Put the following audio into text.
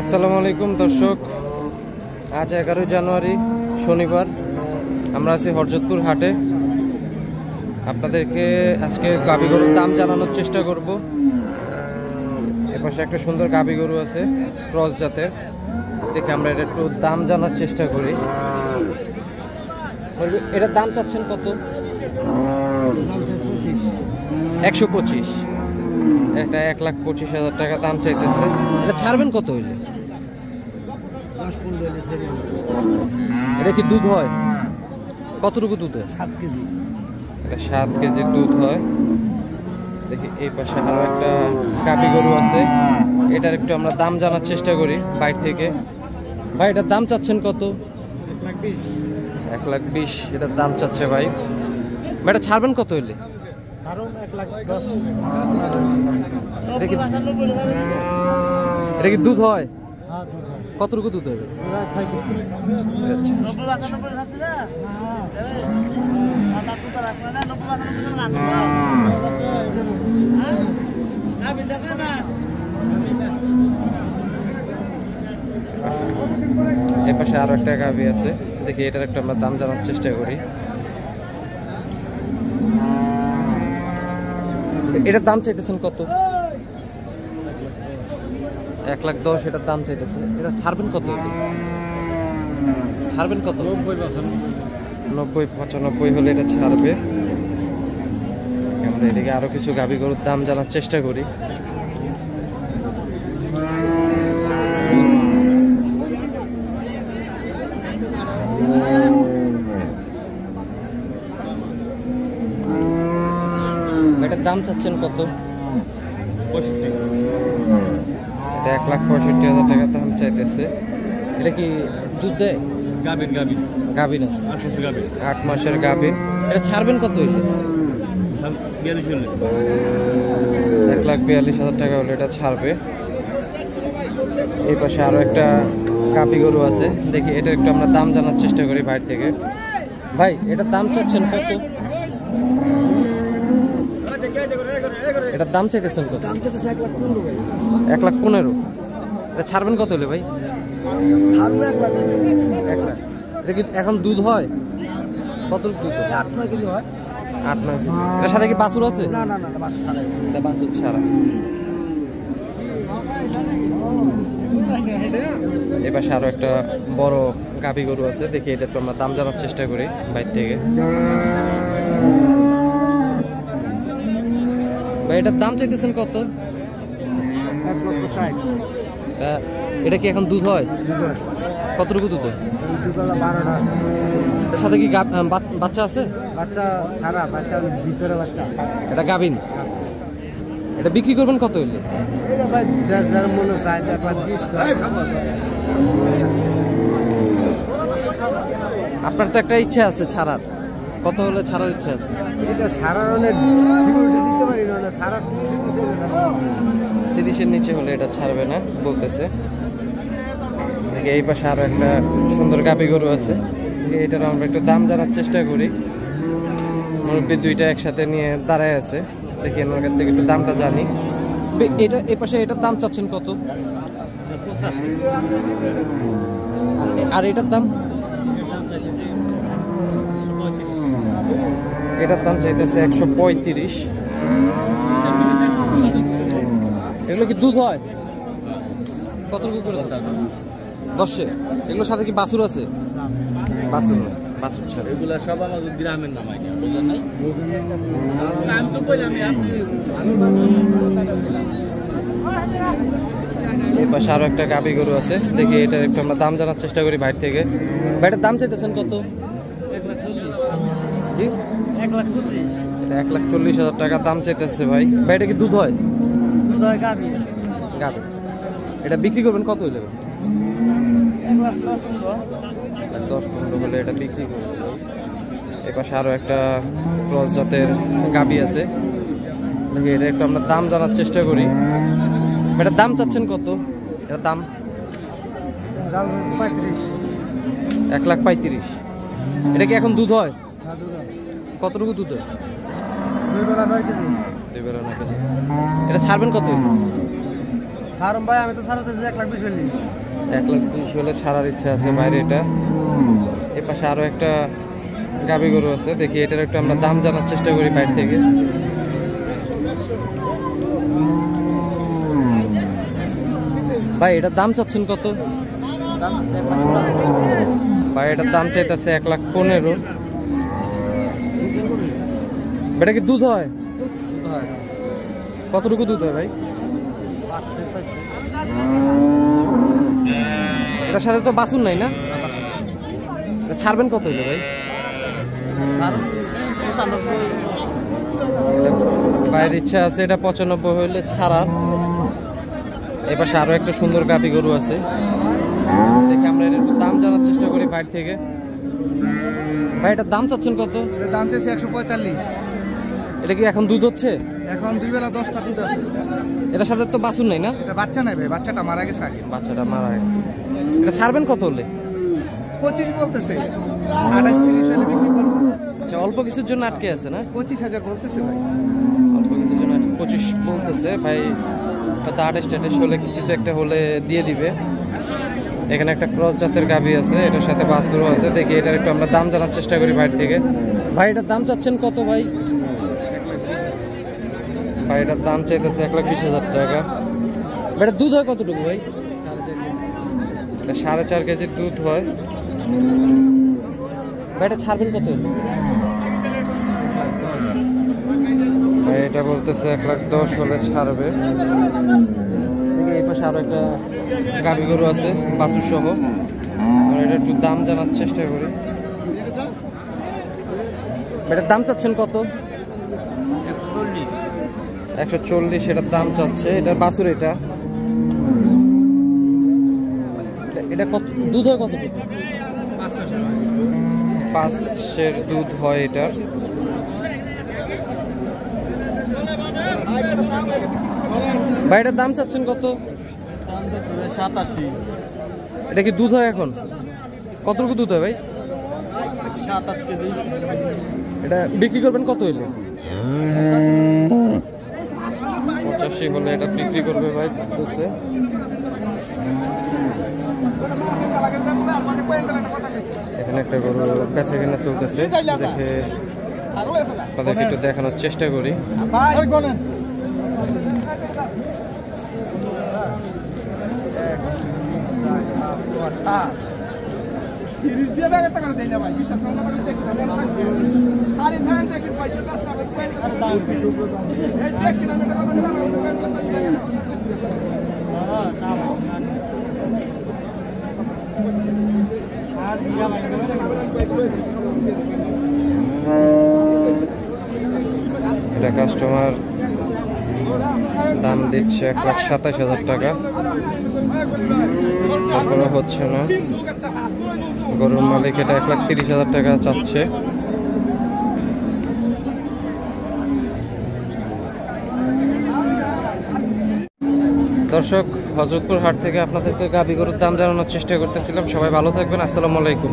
আসসালামু আলাইকুম দর্শক, আজ 11 জানুয়ারি শনিবার। আমরা আছি হরজতপুর হাটে। আপনাদেরকে আজকে গাভী গরুর দাম জানানোর চেষ্টা করব। এপাশে একটা সুন্দর গাভী গরু আছে ক্রস জাতের, দেখে আমরা এটা একটু দাম জানার চেষ্টা করি। এটার দাম চাচ্ছেন কত? 125। এটা 1,25,000 টাকা দাম চাইতেছে। এটা ছাড়বেন কত হইলে? এটা কি দুধ হয়? কতটুকু দুধ হয়? 7 কেজি। এটা 7 কেজির দুধ হয়। দেখি এই পাশে আরো একটা গাভী গরু আছে, এটার একটু আমরা দাম জানার চেষ্টা করি বাইরে থেকে। ভাই এটার দাম চাচ্ছেন কত? 1,20,000 এটার দাম চাচ্ছে ভাই। এটা ছাড়বেন কত হইলে? এটা কি দুধ হয়? কতটুকু দুধ হবে? এ পাশে আরো একটা গাভী আছে, দেখি এটার একটা আমরা দাম জানার চেষ্টা করি। এটার দাম চাইতেছেন কত? 1,10,000 এটার দাম চাইতেছে। এটা ছাড়বেন কত? ছাড়বেন কত? 90-95 হলে এটা ছাড়বে। আমরা এদিকে আরো কিছু গাভী গরুর দাম জানার চেষ্টা করি। এটার দাম চাচ্ছেন কত? 1,65,000 টাকা দাম চাইতেছে। এটা কি দুধ দেয়? গাভীন আছে, 8 মাসের গাভীন। এটা ছাড়বেন কত হইলে? 1,42,000 টাকা হলে এটা ছাড়বে। এই পাশে আরো একটা গাভী গরু আছে, দেখি এটা একটু আমরা দাম জানার চেষ্টা করি বাইরে থেকে। ভাই এটার দাম চাচ্ছেন কত? এটার দাম চাইতেছেন কত? 1,15,000। এটা ছাড়বেন কত হলে ভাই? 1 লাখ। এটা কি এখন দুধ হয়? কত দুধ? 8-9 কেজি হয়। 8-9 কেজি। এর সাথে কি বাছুর আছে? না, বাছুর ছাড়া। এটা বাছুর ছাড়া। এবার আরো একটা বড় গাভী গরু আছে, দেখি এটা একটু আমরা দাম জানার চেষ্টা করি বাইরে থেকে। ভাই এটার দাম চাইতেছেন কত? 1,60,000। এটা কি এখন দুধ হয়? কতটুকু দুধ হয়? দুধওয়ালা 12টা। এর সাথে কি বাচ্চা আছে? বাচ্চা ছাড়া, বাচ্চার ভিতরে বাচ্চা। এটা গাভিন। এটা বিক্রি করবেন কত হইলে? এটা ভাই যার মনে চায় 1,20,000 টাকা। আপনার তো একটা ইচ্ছা আছে ছাড়ার, কত হলে ছাড়ার ইচ্ছা আছে? এটা ছাড়ার অনেক সিকিউরিটি দিতে পারি না, ছাড়ার 30-এর নিচে হলে এটা ছাড়বে না বলতেছে। দেখি এই পাশে আরো একটা সুন্দর গাভী গরু আছে, এটার আমরা একটু দাম জানার চেষ্টা করি। মুরব্বি দুইটা একসাথে নিয়ে দাঁড়ায় আছে, দেখি আমার কাছ থেকে একটু দামটা জানি। এটা এই পাশে এটার দাম চাচ্ছেন কত? 85। আর এটার দাম? এটার দাম চাইতেছে 135। এগুলো কি দুধ হয়? কতটুকু করে? 10। এগুলোর সাথে কি বাছুর আছে? বাছুর নয়, বাছুর ছাড়া। এগুলা সব আমাদের গ্রামের নাম আইডিয়া, বুঝলেন নাই? আমি তো কইলাম আপনি। এই পাশে আরো একটা গাভী গরু আছে, দেখি এটার একটু আমরা দাম জানার চেষ্টা করি বাইরে থেকে। ভাইটার দাম চাইতেছেন কত? 1,40,000। জি, 1,40,000। এটা 1,40,000 টাকা দাম চাইতেছে ভাই। ভাই এটা কি দুধ হয়? দুধ হয় গাভী। গাভী। এটা বিক্রি করবেন কত হইলে? 1,10,15 হলে এটা বিক্রি করবেন। এই পাশে আরো একটা ক্রস জাতের গাভী আছে, দেখি এটা একটু আমরা দাম জানার চেষ্টা করি। এটার দাম চাচ্ছেন কত? এটার দাম 1,35,000। এটা কি এখন দুধ হয়? কতটুকু দুধ হয়? 2 বেলা 9 কেজি। 2 বেলা 9 কেজি। এটা ছাড়বেন কত? সারম ভাই আমি তো সারা 1,20,000 হলি। 1,20,000 হলে ছাড়ার ইচ্ছা আছে বাইরে এটা। এই পাশে আরো একটা গাভী গরু আছে, দেখি এটার একটু আমরা দাম জানার চেষ্টা করি বাইরে থেকে। ভাই এটার দাম চাচ্ছেন কত? ভাই এটার দাম চাইতেছে 1,15,000। এটা কি দুধ হয়? কতটুকু দুধ হয় ভাই? এটার সাথে তো বাছুর নাই না? ছাড়বেন কত হইলো ভাই? ভাইয়ের ইচ্ছা আছে এটা 95 হইলে ছাড়ার। এই পাশে আরো একটা সুন্দর গাভী গরু আছে, দেখে আমরা এর একটু দাম জানার চেষ্টা করি বাইরে থেকে। ভাই এটার দাম চাচ্ছেন কত? এর দাম চাইছে 145। এটা কি এখন দুধ হচ্ছে? এখন 2 বেলা 10টা দুধ আছে। এটার সাথে তো বাছুর নাই না? এটা বাচ্চা নাই ভাই, বাচ্চাটা মারা গেছে আগে। বাচ্চাটা মারা গেছে। এটা ছাড়বেন কত হলে? 25 বলতেছে, 28-30 হলে বিক্রি করবো। আচ্ছা, অল্প কিছুর জন্য আটকে আছে না? 25,000 বলতেছে ভাই। অল্প কিছুর জন্য 25 বলতেছে ভাই, হয়তো 28-28 হলে কিছু একটা হলে দিয়ে দিবে। এখানে একটা ক্রস জাতের গাভী আছে, এটার সাথে বাছুরও আছে, দেখি এটার একটু আমরা দাম জানার চেষ্টা করি বাইরে থেকে। ভাই এটার দাম চাচ্ছেন কত ভাই? ভাই এটার দাম চাইতেছে 1,20,000 টাকা। এটা দুধ হয় কতটুকু ভাই? 4.5 কেজির দুধ হয়। ভাই এটা ছাড়বেন কত? ভাই এটা বলতেছে 1,10,000 হলে ছাড়বে। এই পাশে আরো একটা গাভী গরু আছে বাছুর সহ, আমরা এটা একটু দাম জানার চেষ্টা করি। এটার দাম চাচ্ছেন কত? 140 এটার দাম চাচ্ছে। এটার বাছুর এটা এটা কত দুধ হয়? কত? 5-এর দুধ হয় এটার। ভাই এটার দাম চাচ্ছেন কত? 87। এটা কি দুধ হয় এখন? কতটুকু দুধ হয় ভাই? 7-8 কেজি। এটা বিক্রি করবেন কত হইলে? 85 হলে এটা বিক্রি করবে ভাই বলতেছে। এখানে একটা গরু বেচা কেনা চলতেছে, দেখে তাদেরকে একটু দেখানোর চেষ্টা করি। এটা কাস্টমার দাম দিচ্ছে 1,27,000 টাকা, তারপরে হচ্ছে না। গরুর মালিক এটা 1,30,000 টাকা চাচ্ছে। দর্শক, হযরতপুর হাট থেকে আপনাদেরকে গাভী গরুর দাম জানানোর চেষ্টা করতেছিলাম। সবাই ভালো থাকবেন, আসসালামু আলাইকুম।